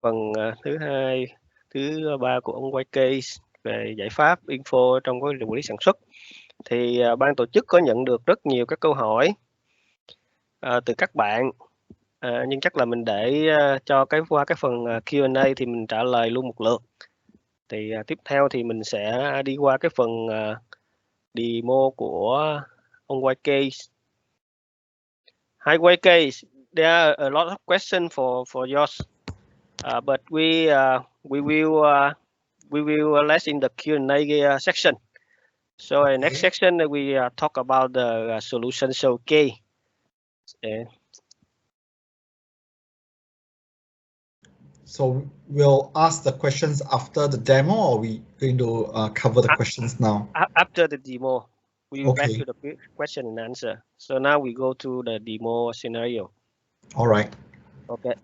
Phần thứ ba của ông YK về giải pháp info trong cái quản lý sản xuất. Thì ban tổ chức có nhận được rất nhiều các câu hỏi từ các bạn, nhưng chắc là mình để cho qua cái phần Q&A thì mình trả lời luôn một lượt. Thì tiếp theo thì mình sẽ đi qua cái phần demo của ông YK. Hi YK, there are a lot of questions for yours, but we will less in the Q&A section. So next section we talk about the solution showcase. So we'll ask the questions after the demo, or are we going to cover the questions now? After the demo, we will back to the question and answer. So now we go to the demo scenario. All right. Okay.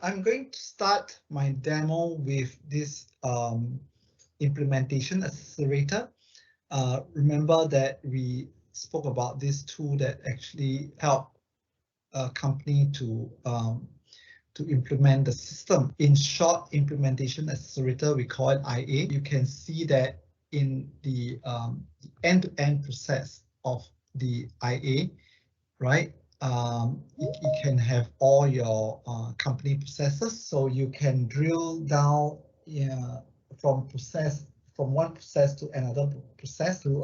I'm going to start my demo with this implementation accelerator. Remember that we spoke about this tool that actually help a company to implement the system. In short, implementation accelerator, we call it IA. You can see that in the end-to-end process of the IA, right? You can have all your company processes, so you can drill down from one process to another process to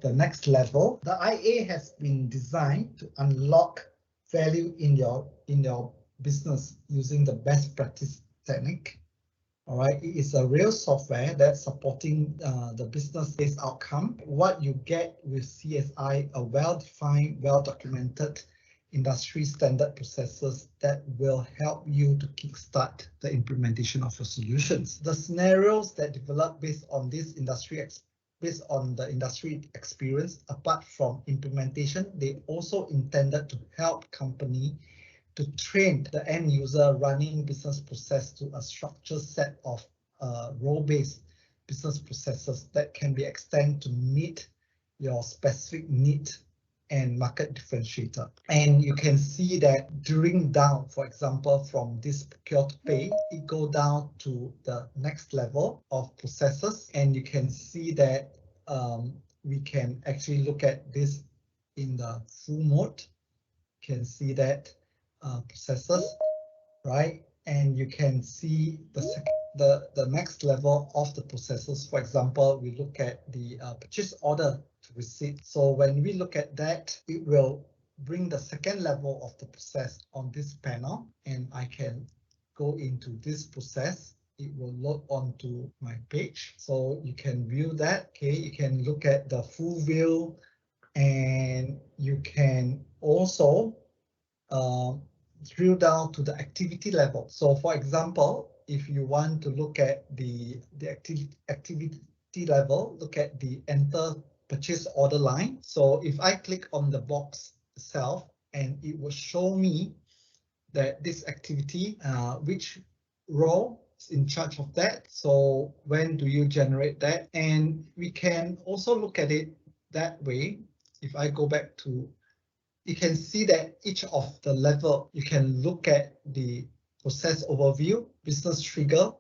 the next level. The IA has been designed to unlock value in your business using the best practice technique. All right, it is a real software that's supporting the business-based outcome. What you get with CSI, a well-defined, well-documented industry standard processes that will help you to kickstart the implementation of your solutions. The scenarios that develop based on the industry experience, apart from implementation, they also intended to help company to train the end user running business process to a structured set of role-based business processes that can be extended to meet your specific need and market differentiator. And you can see that drilling down, for example, from this procure to pay, it go down to the next level of processes. And you can see that we can actually look at this in the full mode. You can see that processes, right? And you can see the next level of the processes. For example, we look at the purchase order to receipt. So when we look at that, it will bring the second level of the process on this panel, and I can go into this process. It will load onto my page, so you can view that. Okay, you can look at the full view, and you can also drill down to the activity level. So for example, if you want to look at the activity level, look at the enter purchase order line. So if I click on the box itself, and it will show me that this activity, which role is in charge of that. So when do you generate that? And we can also look at it that way. If I go back to, you can see that each of the level, you can look at the process overview, business trigger,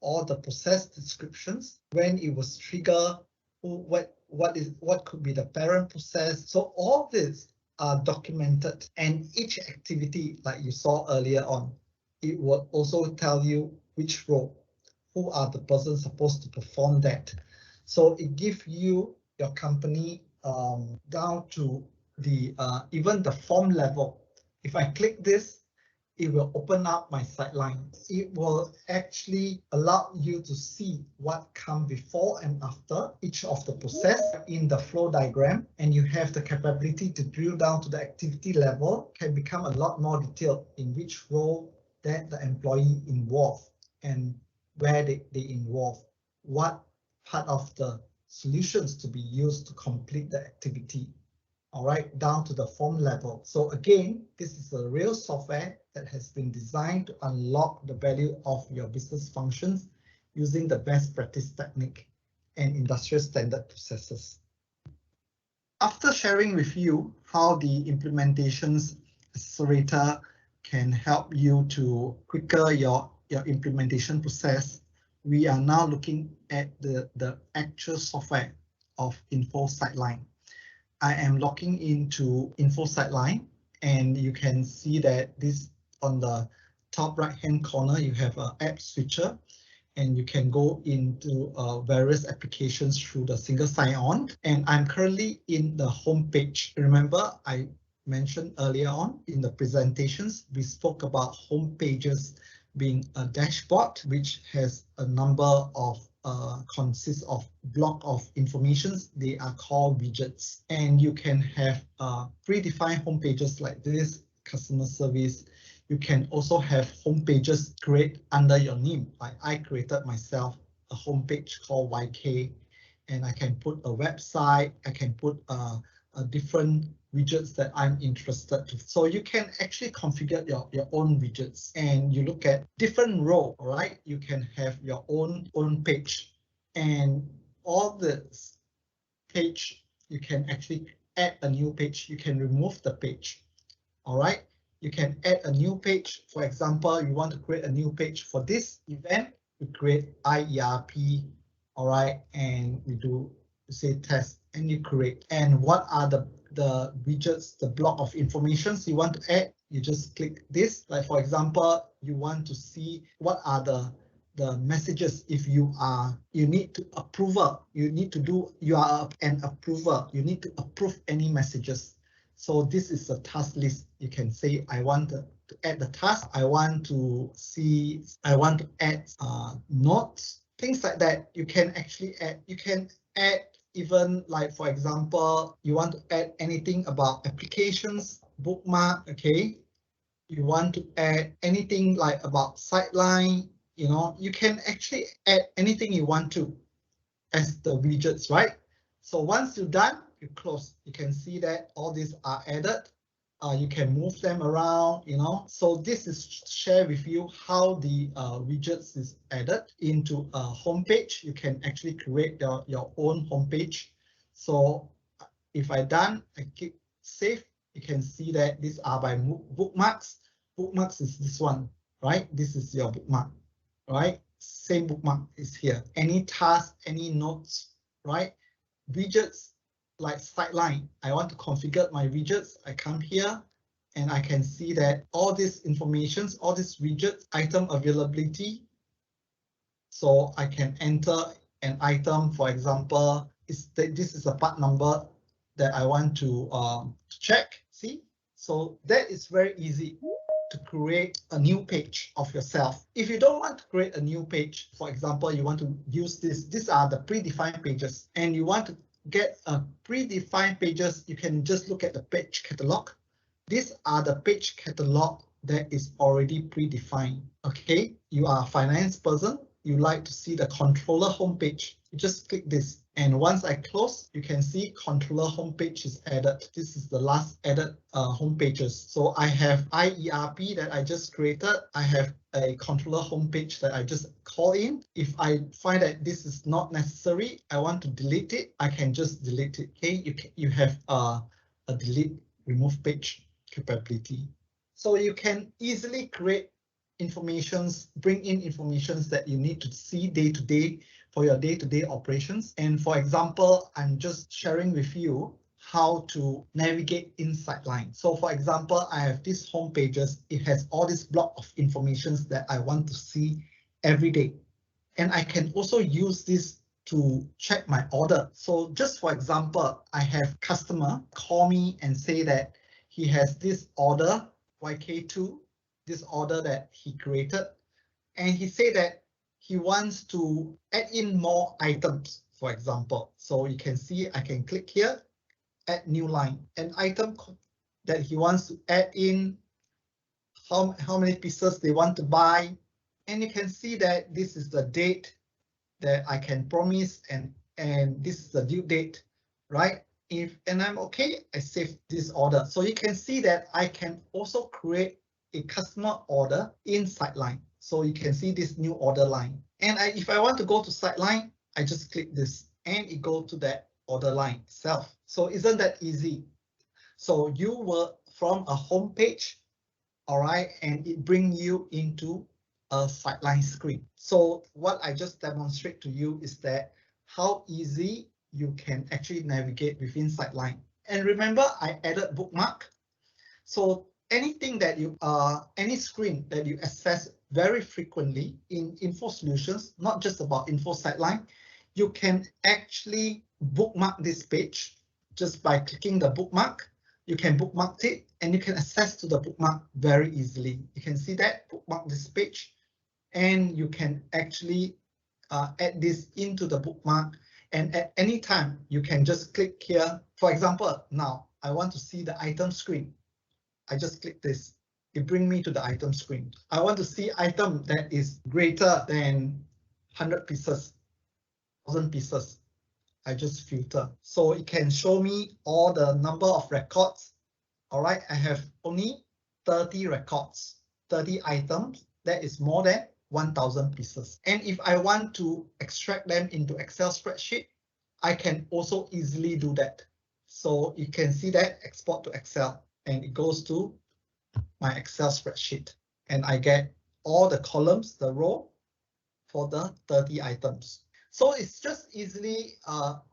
or the process descriptions, when it was triggered, what could be the parent process. So all these are documented, and each activity, like you saw earlier on, it will also tell you which role, who are the persons supposed to perform that. So it gives you your company down to the even the form level. If I click this, it will open up my sideline. It will actually allow you to see what comes before and after each of the process in the flow diagram, and you have the capability to drill down to the activity level, can become a lot more detailed in which role that the employee involved and where they involve, what part of the solutions to be used to complete the activity. All right, down to the form level. So again, this is a real software that has been designed to unlock the value of your business functions using the best practice technique and industrial standard processes. After sharing with you how the implementations accelerator can help you to quicker your implementation process, we are now looking at the actual software of Infosight Line. I am logging into Infosight Line, and you can see that this on the top right hand corner, you have an app switcher, and you can go into various applications through the single sign-on. And I'm currently in the home page. Remember, I mentioned earlier on in the presentations, we spoke about home pages being a dashboard, which has a number of consists of block of informations. They are called widgets, and you can have predefined home pages like this, customer service. You can also have home pages created under your name. Like I created myself a home page called YK, and I can put a website. I can put a different widgets that I'm interested to. So you can actually configure your own widgets, and you look at different row, right? You can have your own page, and all this page, you can actually add a new page. You can remove the page, all right? You can add a new page. For example, you want to create a new page for this event, you create iERP, all right? And we do say test, and you create. And what are the widgets, the block of informations you want to add? You just click this. Like for example, you want to see what are the messages. If you need to approver, you are an approver, you need to approve any messages. So this is a task list. You can say, I want to add the task. I want to add notes, things like that. You can actually add. You can add even, like for example, you want to add anything about applications, bookmark. Okay, you want to add anything like about sideline. You know, you can actually add anything you want to as the widgets, right? So once you're done, you close. You can see that all these are added. You can move them around, you know. So this is share with you how the widgets is added into a home page. You can actually create your own home page. So if I done, I click save. You can see that these are by bookmarks. Bookmarks is this one, right? This is your bookmark, right? Same bookmark is here. Any task, any notes, right? Widgets like sideline. I want to configure my widgets. I come here and I can see that all this information, all these widgets, item availability. So I can enter an item, for example, this is a part number that I want to check. See, so that is very easy to create a new page of yourself. If you don't want to create a new page, for example, you want to use these are the predefined pages, and you want to get a predefined pages, you can just look at the page catalog. These are the page catalog that is already predefined. Okay, you are a finance person, you like to see the controller homepage, you just click this. And once I close, you can see controller homepage is added. This is the last added home pages. So I have iERP that I just created. I have a controller homepage that I just call in. If I find that this is not necessary, I want to delete it, I can just delete it. Okay, you have a delete remove page capability. So you can easily create informations, bring in informations that you need to see day to day for your day-to-day operations. And for example, I'm just sharing with you how to navigate inside Line. So for example, I have these home pages. It has all this block of information that I want to see every day. And I can also use this to check my order. So just for example, I have customer call me and say that he has this order, YK2, this order that he created. And he said that he wants to add in more items, for example. So you can see I can click here, add new line, an item that he wants to add in, how many pieces they want to buy. And you can see that this is the date that I can promise, and this is the due date, right? And I'm okay, I save this order. So you can see that I can also create a customer order inside Line. So you can see this new order line. And if I want to go to site line, I just click this and it goes to that order line itself. So isn't that easy? So you were from a home page, all right, and it brings you into a sideline screen. So what I just demonstrate to you is that how easy you can actually navigate within sideline. And remember, I added bookmark. So anything that you any screen that you access very frequently in Info Solutions, not just about Infosight Line, you can actually bookmark this page just by clicking the bookmark. You can bookmark it and you can access to the bookmark very easily. You can see that, bookmark this page, and you can actually add this into the bookmark. And at any time, you can just click here. For example, now I want to see the item screen. I just click this. It brings me to the item screen. I want to see item that is greater than 100 pieces, 1,000 pieces. I just filter. So it can show me all the number of records. All right, I have only 30 records, 30 items. That is more than 1,000 pieces. And if I want to extract them into Excel spreadsheet, I can also easily do that. So you can see that export to Excel, and it goes to my Excel spreadsheet. And I get all the columns, the row for the 30 items. So it's just easily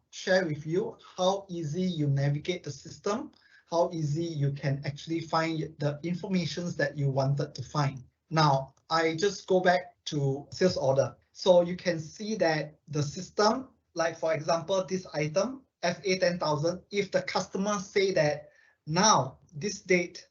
share with you how easy you navigate the system, how easy you can actually find the information that you wanted to find. Now, I just go back to sales order. So you can see that the system, like for example, this item, FA 10,000, if the customer say that now this date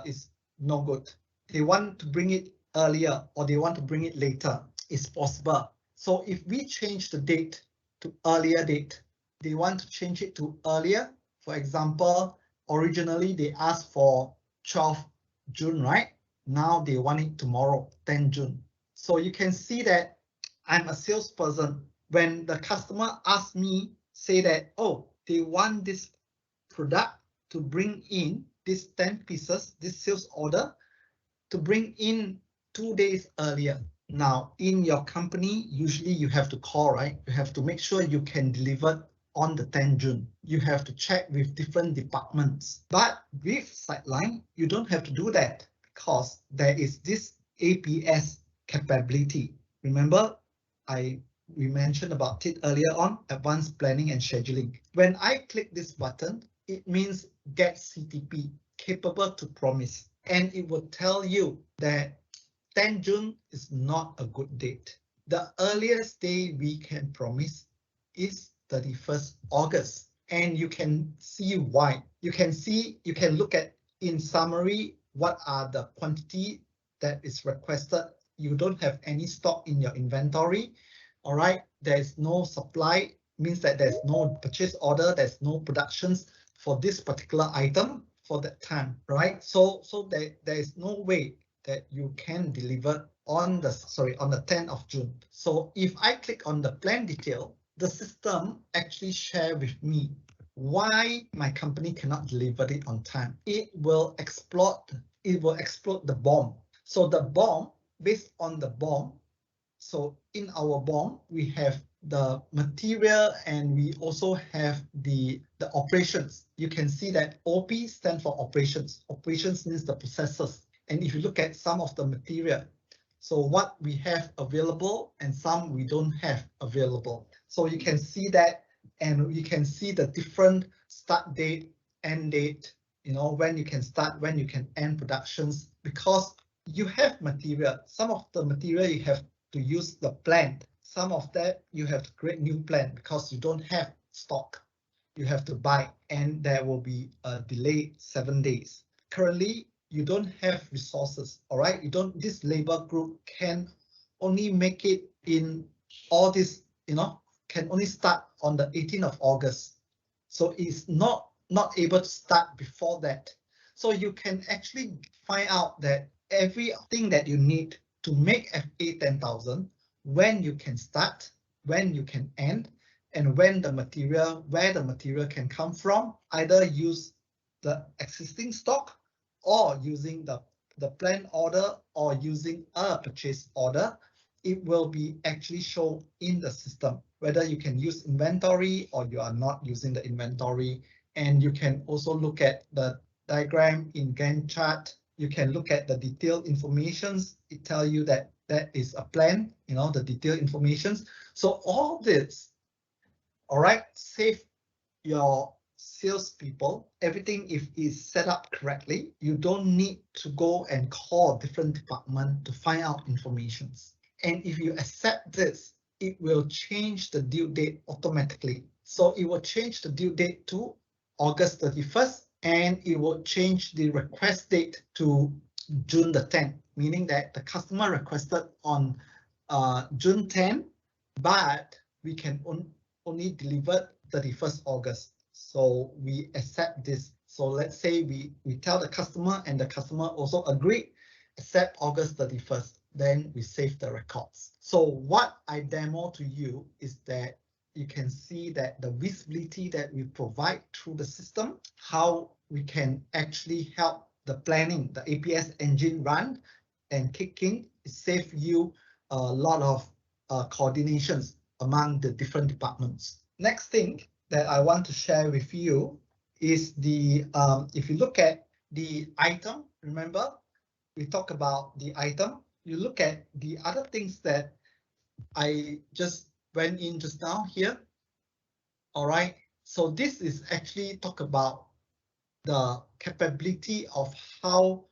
is no good, they want to bring it earlier or they want to bring it later, it's possible. So if we change the date to earlier date, they want to change it to earlier. For example, originally they asked for 12 June, right? Now they want it tomorrow, 10 June. So you can see that I'm a salesperson. When the customer asks me, say that, oh, they want this product to bring in this 10 pieces, this sales order, to bring in 2 days earlier. Now, in your company, usually you have to call, right? You have to make sure you can deliver on the 10 June. You have to check with different departments. But with Sightline, you don't have to do that because there is this APS capability. Remember, we mentioned about it earlier on, advanced planning and scheduling. When I click this button, it means get CTP, capable to promise. And it will tell you that 10 June is not a good date. The earliest day we can promise is 31st August. And you can see why. You can look at in summary, what are the quantity that is requested. You don't have any stock in your inventory. All right, there's no supply, means that there's no purchase order, there's no productions for this particular item for that time, right? So there is no way that you can deliver on the 10th of June. So if I click on the plan detail, the system actually share with me why my company cannot deliver it on time. It will explode the BOM. So the BOM, based on the BOM, so in our BOM, we have the material and we also have the operations. You can see that OP stands for operations. Operations means the processes. And if you look at some of the material, so what we have available and some we don't have available. So you can see that, and you can see the different start date, end date, you know, when you can start, when you can end productions, because you have material. Some of the material you have to use the plant. Some of that you have to create new plant because you don't have stock. You have to buy, and there will be a delay 7 days. Currently, you don't have resources, all right? You don't, this labor group can only make it in all this, you know, can only start on the 18th of August. So it's not able to start before that. So you can actually find out that everything that you need to make FA 10,000, when you can start, when you can end, and when the material, where the material can come from, either use the existing stock or using the planned order or using a purchase order. It will be actually shown in the system, whether you can use inventory or you are not using the inventory. And you can also look at the diagram in Gantt chart. You can look at the detailed informations. It tells you that that is a plan, you know, the detailed informations. So all this, all right, save your salespeople. Everything if is set up correctly, you don't need to go and call different department to find out informations. And if you accept this, it will change the due date automatically. So it will change the due date to August 31st, and it will change the request date to June the 10th, meaning that the customer requested on June 10, but we can only deliver 31st August. So we accept this. So let's say we tell the customer and the customer also agree, accept August 31st. Then we save the records. So what I demo to you is that you can see that the visibility that we provide through the system, how we can actually help the planning, the APS engine run and kick in, save you a lot of coordinations among the different departments. Next thing that I want to share with you is the, if you look at the item, remember we talked about the item. You look at the other things that I just went in just now here. All right, so this is actually talk about the capability of how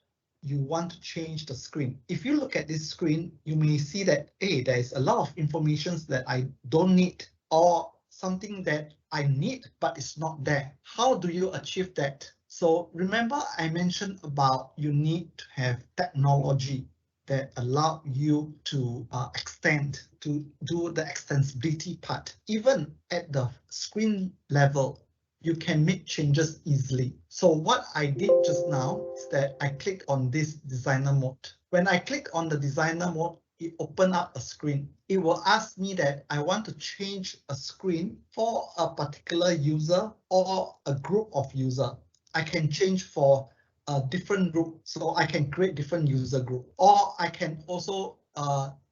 you want to change the screen. If you look at this screen, you may see that, hey, there is a lot of information that I don't need, or something that I need, but it's not there. How do you achieve that? So remember I mentioned about you need to have technology that allow you to extend, to do the extensibility part. Even at the screen level, you can make changes easily. So what I did just now is that I click on this designer mode. When I click on the designer mode, it open up a screen. It will ask me that I want to change a screen for a particular user or a group of user. I can change for a different group, so I can create different user group, or I can also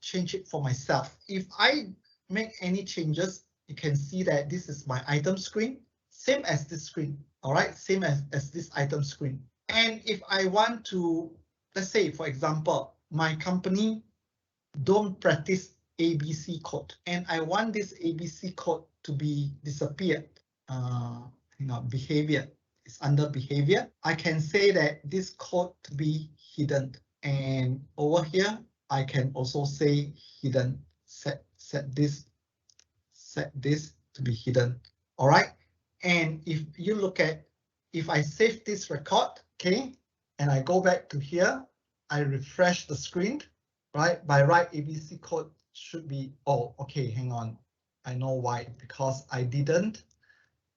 change it for myself. If I make any changes, you can see that this is my item screen, same as this screen, all right, same as this item screen. And if I want to, let's say, for example, my company don't practice ABC code, and I want this ABC code to be disappeared, behavior. It's under behavior. I can say that this code to be hidden, and over here I can also say hidden. Set this to be hidden. All right. And if you look at, if I save this record, okay, and I go back to here, I refresh the screen, right? By right, ABC code should be, oh, okay, hang on. I know why, because I didn't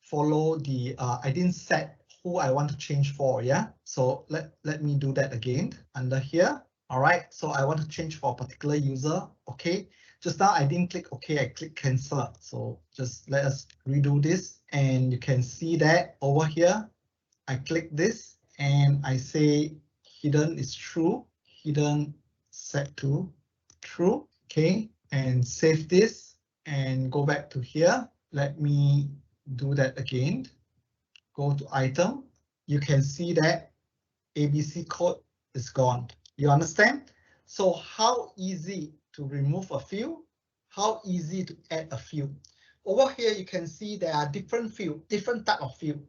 follow the, I didn't set who I want to change for, yeah? So let me do that again under here. All right, so I want to change for a particular user, okay? Just now I didn't click okay, I click cancel. So just let us redo this, and you can see that over here, I click this and I say hidden is true, hidden set to true, okay? And save this and go back to here. Let me do that again. Go to item, you can see that ABC code is gone. You understand? So how easy to remove a field, how easy to add a field. Over here, you can see there are different field, different type of field.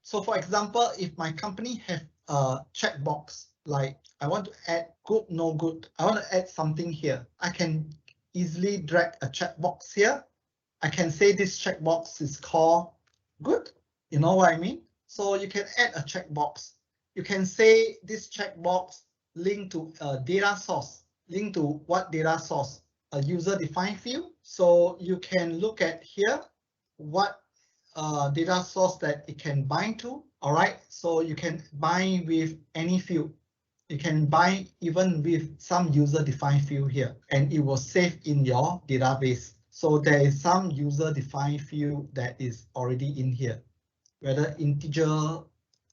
So for example, if my company have a checkbox, like I want to add good, no good, I want to add something here, I can easily drag a checkbox here. I can say this checkbox is called good. You know what I mean? So you can add a checkbox. You can say this checkbox link to a data source. Link to what data source? A user-defined field. So you can look at here what data source that it can bind to. All right, so you can bind with any field. You can bind even with some user-defined field here, and it will save in your database. So there is some user-defined field that is already in here, whether integer,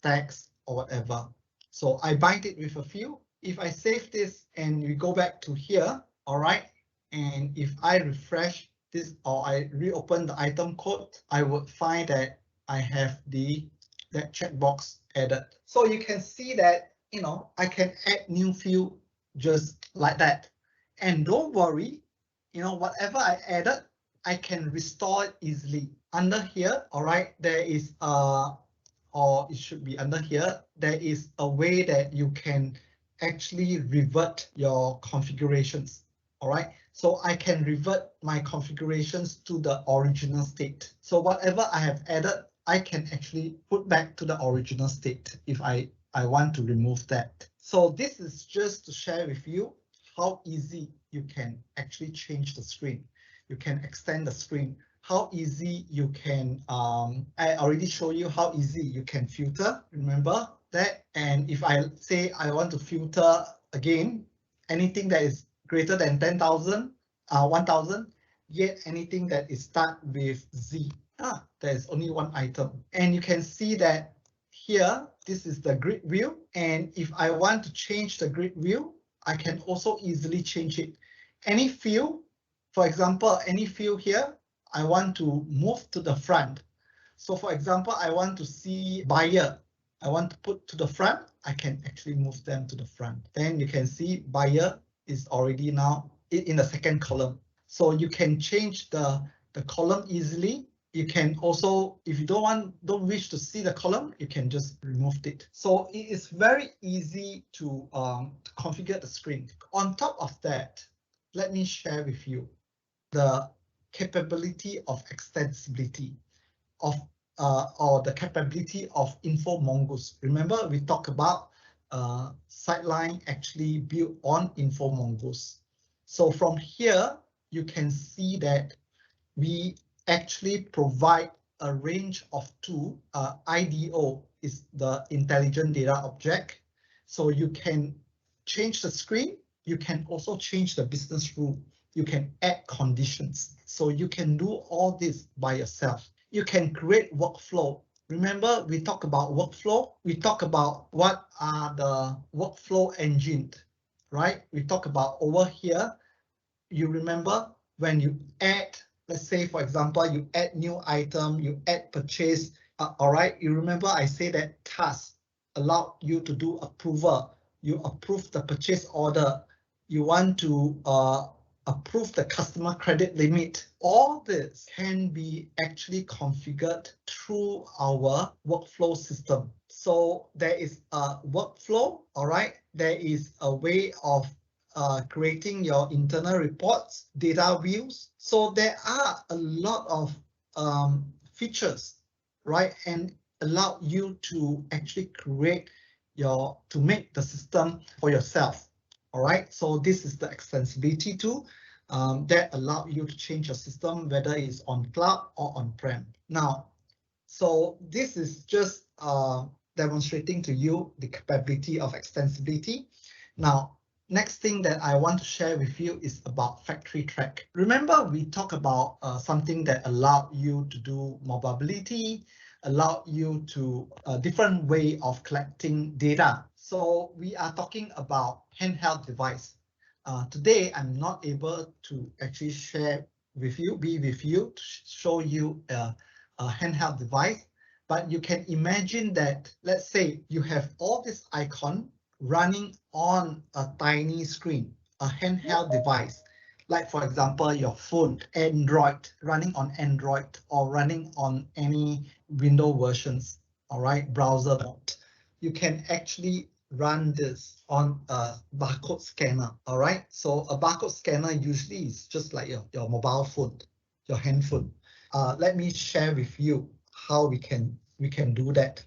text, or whatever. So I bind it with a field. If I save this and we go back to here, all right, and if I refresh this or I reopen the item code, I would find that I have that checkbox added. So you can see that, you know, I can add new field just like that. And don't worry, you know, whatever I added, I can restore it easily. Under here, all right, there is or it should be under here, there is a way that you can actually revert your configurations. All right, so I can revert my configurations to the original state. So whatever I have added, I can actually put back to the original state if I want to remove that. So this is just to share with you how easy you can actually change the screen. You can extend the screen. How easy you can, I already showed you how easy you can filter, remember that? And if I say I want to filter again, anything that is greater than 10,000, 1,000, yet anything that is start with Z, there is only one item. And you can see that here, this is the grid view. And if I want to change the grid view, I can also easily change it. Any field, for example, any field here, I want to move to the front. So for example, I want to see buyer. I want to put to the front. I can actually move them to the front. Then you can see buyer is already now in the second column. So you can change the column easily. You can also, if you don't wish to see the column, you can just remove it. So it is very easy to configure the screen. On top of that, let me share with you the capability of extensibility of or the capability of Info Mongoose. Remember, we talked about Sideline actually built on Info Mongoose. So from here, you can see that we actually provide a range of two. IDO is the intelligent data object. So you can change the screen. You can also change the business rule. You can add conditions. So you can do all this by yourself. You can create workflow. Remember, we talk about workflow. We talk about what are the workflow engine, right? We talk about over here. You remember when you add, let's say, for example, you add new item, you add purchase. All right, you remember I say that task allow you to do approval. You approve the purchase order. You want to approve the customer credit limit. All this can be actually configured through our workflow system. So there is a workflow, all right? There is a way of creating your internal reports, data views. So there are a lot of features, right? And allow you to actually create to make the system for yourself. All right, so this is the extensibility tool that allow you to change your system, whether it's on cloud or on-prem. Now, so this is just demonstrating to you the capability of extensibility. Now, next thing that I want to share with you is about factory track. Remember, we talked about something that allowed you to do mobility, allow you to a different way of collecting data. So we are talking about handheld device. Today, I'm not able to actually be with you, to show you a handheld device, but you can imagine that, let's say you have all this icon running on a tiny screen, a handheld device, like for example, your phone, Android, running on Android or running on any Windows versions. all right, browser mode. You can actually run this on a barcode scanner, all right? So a barcode scanner usually is just like your mobile phone, your handphone. Let me share with you how we can do that.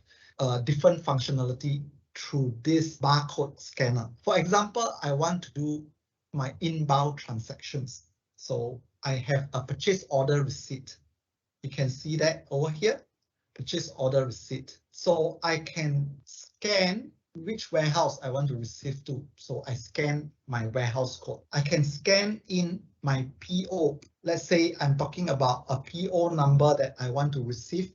Different functionality through this barcode scanner. For example, I want to do my inbound transactions. So I have a purchase order receipt. You can see that over here, purchase order receipt. So I can scan which warehouse I want to receive to. So I scan my warehouse code. I can scan in my PO. Let's say I'm talking about a PO number that I want to receive.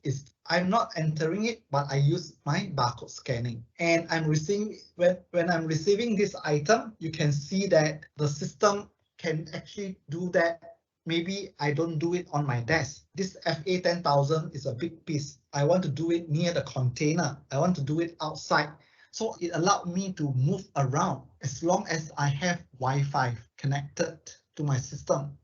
I'm not entering it, but I use my barcode scanning. And I'm receiving, when I'm receiving this item, you can see that the system can actually do that. Maybe I don't do it on my desk. This FA 10,000 is a big piece. I want to do it near the container. I want to do it outside. So it allowed me to move around as long as I have Wi-Fi connected to my system.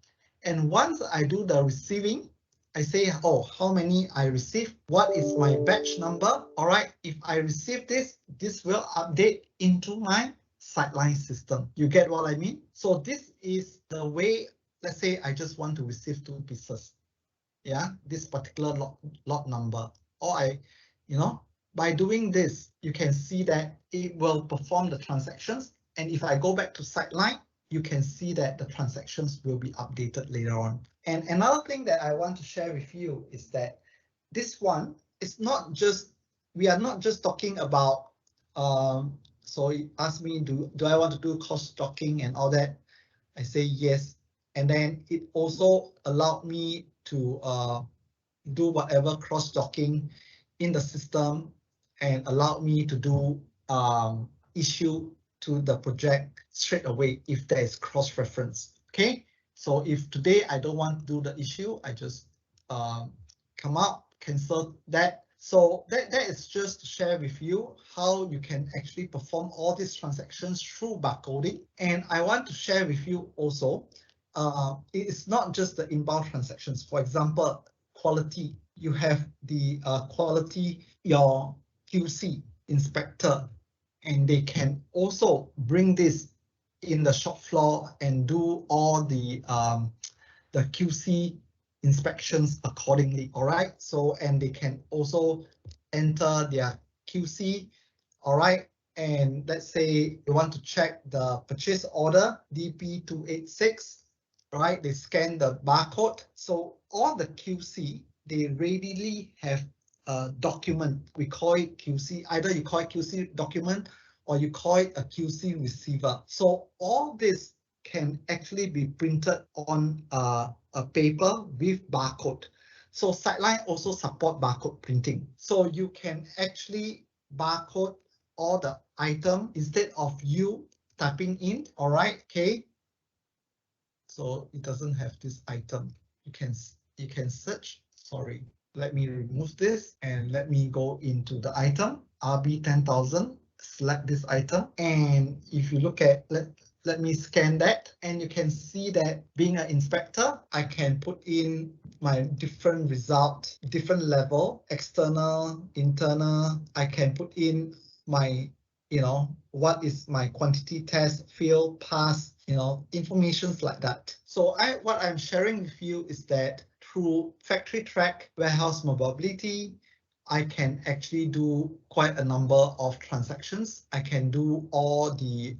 And once I do the receiving, I say, oh, how many I receive? What is my batch number? All right, if I receive this, this will update into my Sightline system. You get what I mean? So this is the way. Let's say I just want to receive 2 pieces. Yeah, this particular lot number. Or by doing this, you can see that it will perform the transactions. And if I go back to Sightline, you can see that the transactions will be updated later on. And another thing that I want to share with you is that this one is not just, we are not just talking about, so you ask me, do I want to do cross-docking and all that? I say yes. And then it also allowed me to do whatever cross-docking in the system and allowed me to do issue to the project straight away if there is cross-reference. Okay, so if today I don't want to do the issue, I just come out, cancel that. So that is just to share with you how you can actually perform all these transactions through barcoding. And I want to share with you also, it's not just the inbound transactions. For example, quality. You have the quality, your QC inspector, and they can also bring this in the shop floor and do all the QC inspections accordingly. All right. So, and they can also enter their QC. All right. And let's say you want to check the purchase order DP286. Right, they scan the barcode. So all the QC, they readily have a document. We call it QC. Either you call it QC document or you call it a QC receiver. So all this can actually be printed on a paper with barcode. So Sightline also support barcode printing. So you can actually barcode all the item instead of you typing in. All right, okay. So it doesn't have this item. You can search. Sorry, let me remove this and let me go into the item RB 10,000. Select this item, and if you look at let me scan that, and you can see that being an inspector, I can put in my different result, different level, external, internal. I can put in my what is my quantity test, fail, pass, informations like that. So what I'm sharing with you is that through Factory Track Warehouse Mobility, I can actually do quite a number of transactions. I can do all the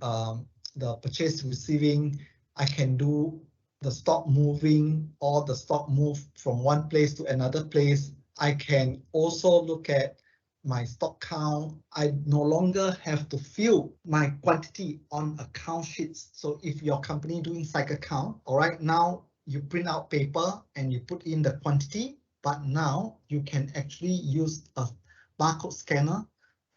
purchase receiving. I can do the stock moving, or the stock move from one place to another place. I can also look at my stock count. I no longer have to fill my quantity on account sheets. So if your company doing cycle count, all right, now you print out paper and you put in the quantity, but now you can actually use a barcode scanner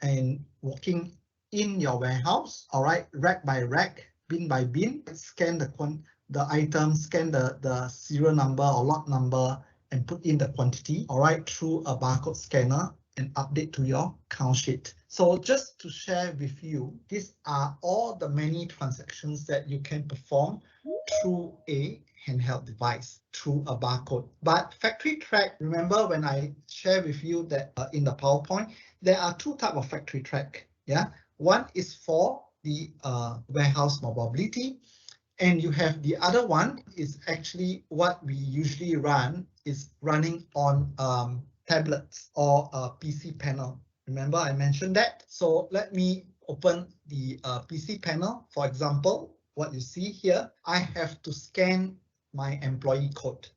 and walking in your warehouse, all right, rack by rack, bin by bin, scan the item, scan the serial number or lot number and put in the quantity, all right, through a barcode scanner and update to your count sheet. So just to share with you, these are all the many transactions that you can perform through a handheld device, through a barcode. But factory track, remember when I share with you that in the PowerPoint, there are two types of factory track. Yeah, one is for the warehouse mobility, and you have the other one is actually what we usually run is running on tablets or a PC panel. Remember I mentioned that. So let me open the PC panel. For example, what you see here, I have to scan my employee code.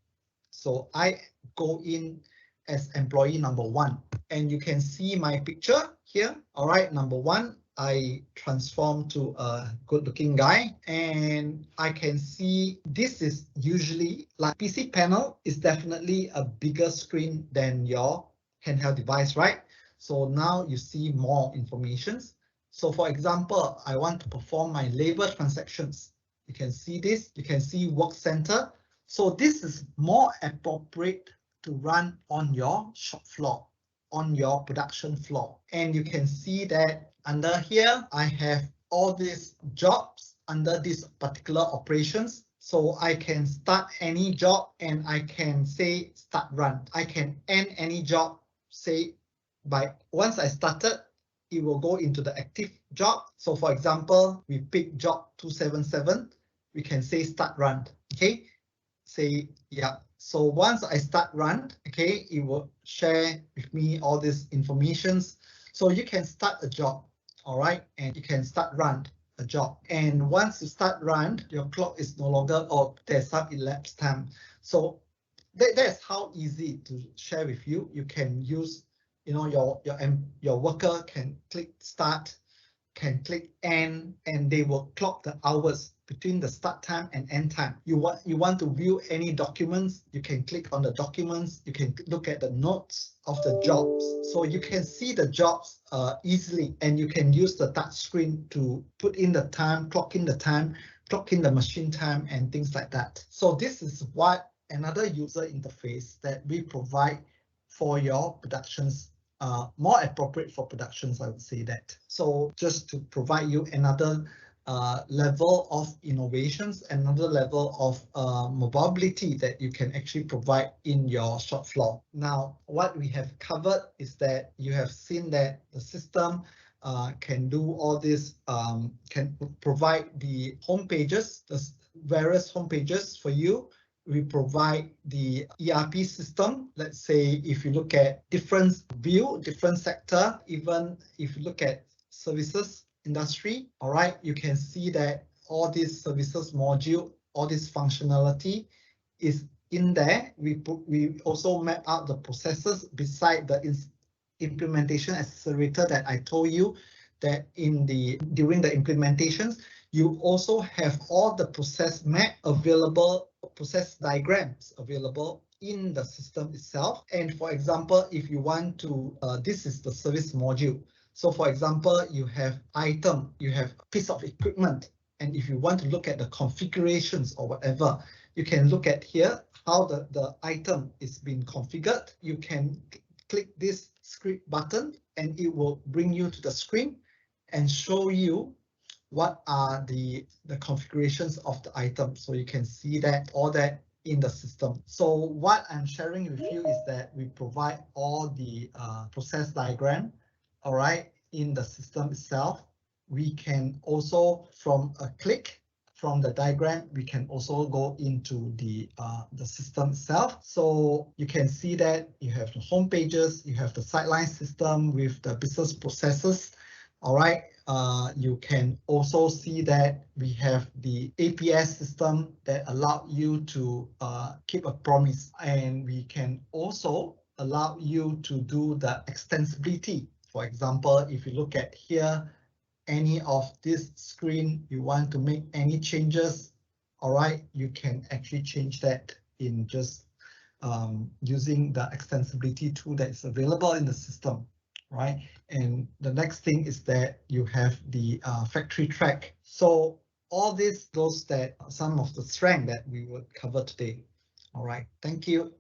So I go in as employee number 1, and you can see my picture here. All right, number 1, I transform to a good-looking guy, and I can see this is usually like PC panel is definitely a bigger screen than your handheld device, right? So now you see more information. So for example, I want to perform my labor transactions. You can see this, you can see work center. So this is more appropriate to run on your shop floor, on your production floor. And you can see that under here, I have all these jobs under these particular operations. So I can start any job and I can say start run. I can end any job, say by once I started, it will go into the active job. So for example, we pick job 277, we can say start run, okay? Say, yeah. So once I start run, okay, it will share with me all this information. So you can start a job, all right, and you can start run a job. And once you start run, your clock is no longer, or there's some elapsed time. So that's how easy to share with you. You can use, you know, your worker can click start, can click end, and they will clock the hours between the start time and end time. You want to view any documents, you can click on the documents, you can look at the notes of the jobs. So you can see the jobs easily, and you can use the touch screen to put in the time, clock in the time, clock in the machine time, and things like that. So this is what another user interface that we provide for your productions, more appropriate for productions, I would say that. So just to provide you another level of innovations, another level of mobility that you can actually provide in your shop floor. Now, what we have covered is that you have seen that the system can do all this, can provide the home pages, the various home pages for you. We provide the ERP system. Let's say if you look at different view, different sector, even if you look at services industry, all right, you can see that all these services module, all this functionality is in there. We also map out the processes beside the implementation accelerator that I told you that during the implementations, you also have all the process map available, process diagrams available in the system itself. And for example, if you want to, this is the service module. So for example, you have item, you have a piece of equipment, and if you want to look at the configurations or whatever, you can look at here how the item is being configured. You can click this script button and it will bring you to the screen and show you what are the configurations of the item. So you can see that all that in the system. So what I'm sharing with you is that we provide all the process diagram, all right, in the system itself. We can also, from a click from the diagram, we can also go into the system itself. So you can see that you have the home pages, you have the sideline system with the business processes. All right, you can also see that we have the APS system that allow you to keep a promise, and we can also allow you to do the extensibility. For example, if you look at here, any of this screen, you want to make any changes, all right, you can actually change that in just using the extensibility tool that is available in the system, right? And the next thing is that you have the factory track. So all this, those that some of the strength that we will cover today. All right, thank you.